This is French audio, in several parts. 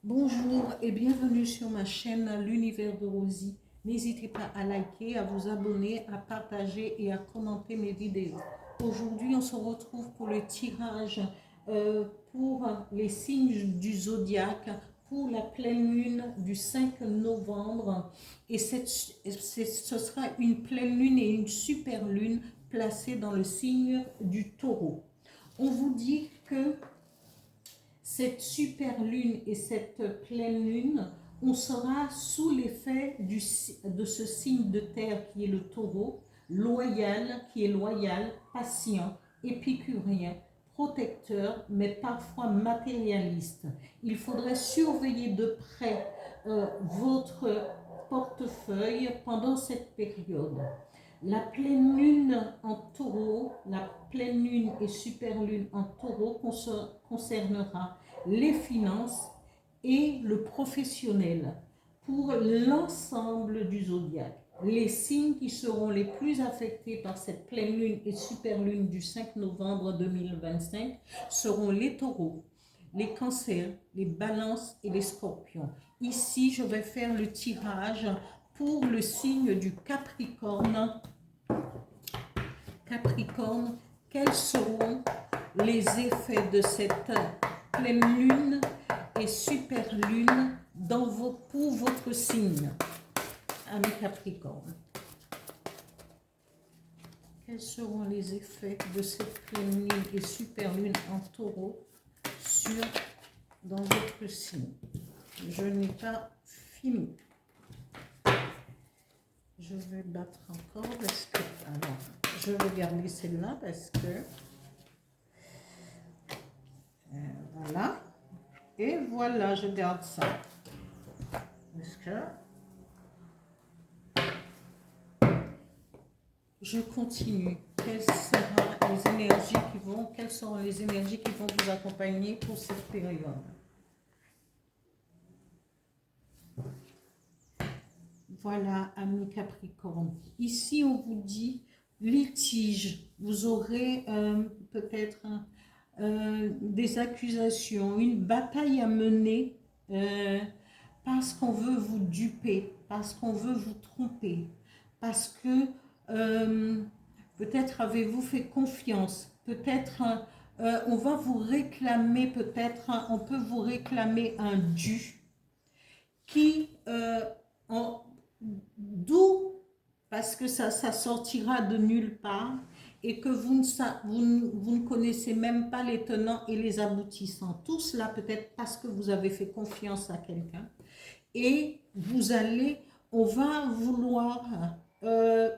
Bonjour et bienvenue sur ma chaîne L'Univers de Rosie. N'hésitez pas à liker, à vous abonner, à partager et à commenter mes vidéos. Aujourd'hui, on se retrouve pour le tirage pour les signes du zodiaque pour la pleine lune du 5 novembre. Et ce sera une pleine lune et une super lune placée dans le signe du taureau. On vous dit que cette super lune et cette pleine lune, on sera sous l'effet de ce signe de terre qui est le taureau, loyal, patient, épicurien, protecteur, mais parfois matérialiste. Il faudrait surveiller de près votre portefeuille pendant cette période. La pleine lune en taureau, la pleine lune et super lune en taureau concernera les finances et le professionnel pour l'ensemble du zodiaque. Les signes qui seront les plus affectés par cette pleine lune et super lune du 5 novembre 2025 seront les taureaux, les cancers, les balances et les scorpions. Ici, je vais faire le tirage pour le signe du Capricorne. Capricorne, quels seront les effets de cette pleine lune et super lune pour votre signe, ami Capricorne? Quels seront les effets de cette pleine lune et super lune en taureau dans votre signe? Je n'ai pas fini. Je vais battre encore parce que... Alors, je vais garder celle-là parce que... voilà. Et voilà, je garde ça. Parce que... je continue. Quelles seront les énergies qui vont vous accompagner pour cette période? Voilà, ami Capricorne. Ici, on vous dit litige. Vous aurez peut-être des accusations, une bataille à mener parce qu'on veut vous duper, parce qu'on veut vous tromper, parce que peut-être avez-vous fait confiance, peut-être on va vous réclamer, on peut vous réclamer un dû qui d'où, parce que ça sortira de nulle part et que vous ne connaissez même pas les tenants et les aboutissants. Tout cela peut-être parce que vous avez fait confiance à quelqu'un et on va vouloir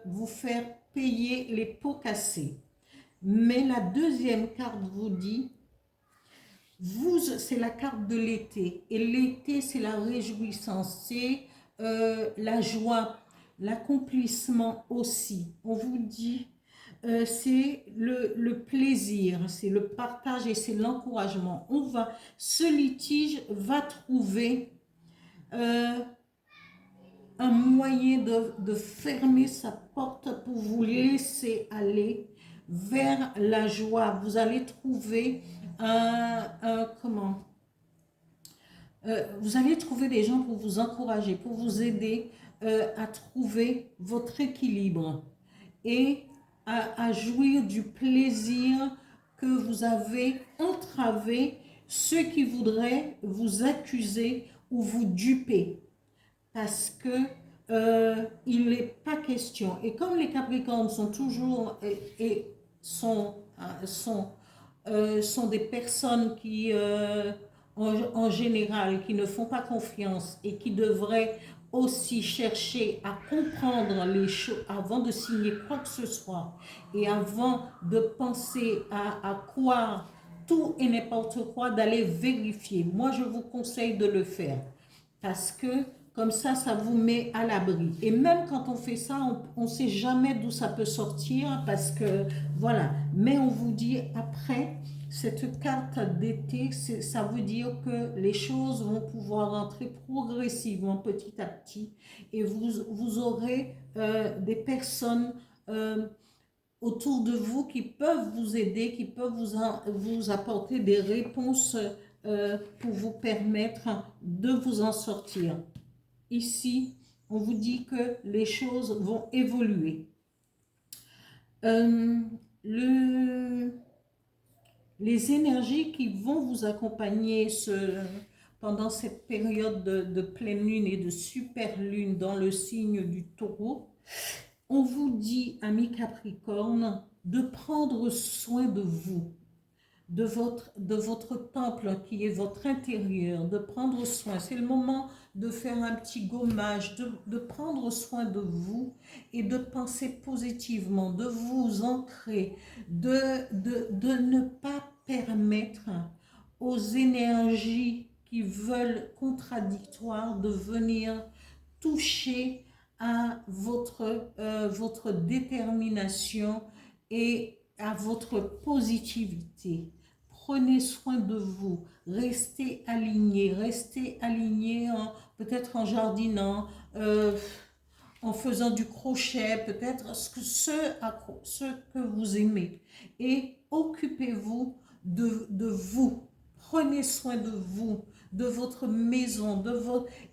vous faire payer les pots cassés. Mais la deuxième carte vous dit, c'est la carte de l'été. Et l'été, c'est la réjouissance, c'est la joie, l'accomplissement aussi. On vous dit, c'est le plaisir, c'est le partage et c'est l'encouragement. Ce litige va trouver un moyen de fermer sa porte pour vous laisser aller vers la joie. Vous allez trouver vous allez trouver des gens pour vous encourager, pour vous aider à trouver votre équilibre et à jouir du plaisir que vous avez entravé ceux qui voudraient vous accuser ou vous duper. Parce que il n'est pas question. Et comme les Capricornes sont toujours sont des personnes qui, en général, qui ne font pas confiance et qui devraient aussi chercher à comprendre les choses avant de signer quoi que ce soit et avant de penser à croire tout et n'importe quoi, d'aller vérifier. Moi, je vous conseille de le faire parce que comme ça vous met à l'abri. Et même quand on fait ça, on ne sait jamais d'où ça peut sortir parce que, voilà. Mais on vous dit après, cette carte d'été, ça veut dire que les choses vont pouvoir rentrer progressivement, petit à petit. Et vous aurez des personnes autour de vous qui peuvent vous aider, qui peuvent vous apporter des réponses pour vous permettre de vous en sortir. Ici, on vous dit que les choses vont évoluer. Les énergies qui vont vous accompagner pendant cette période de pleine lune et de super lune dans le signe du Taureau, on vous dit, amis Capricorne, de prendre soin de vous, de votre temple qui est votre intérieur, de prendre soin. C'est le moment de faire un petit gommage, de prendre soin de vous et de penser positivement, de vous ancrer, de ne pas permettre aux énergies qui veulent contradictoires de venir toucher à votre détermination et à votre positivité. Prenez soin de vous, restez alignés peut-être en jardinant, en faisant du crochet, peut-être ce que vous aimez. Et occupez-vous de vous. Prenez soin de vous, de votre maison,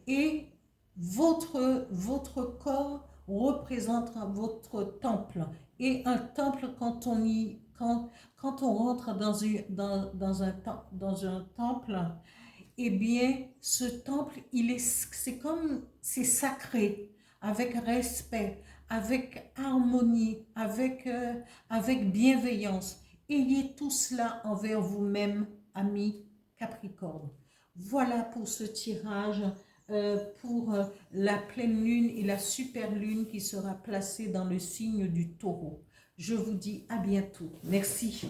et votre corps représente votre temple. Et un temple, quand on rentre dans un temple, eh bien, ce temple, c'est sacré, avec respect, avec harmonie, avec bienveillance. Ayez tout cela envers vous-même, amis Capricorne. Voilà pour ce tirage, pour la pleine lune et la super lune qui sera placée dans le signe du Taureau. Je vous dis à bientôt. Merci.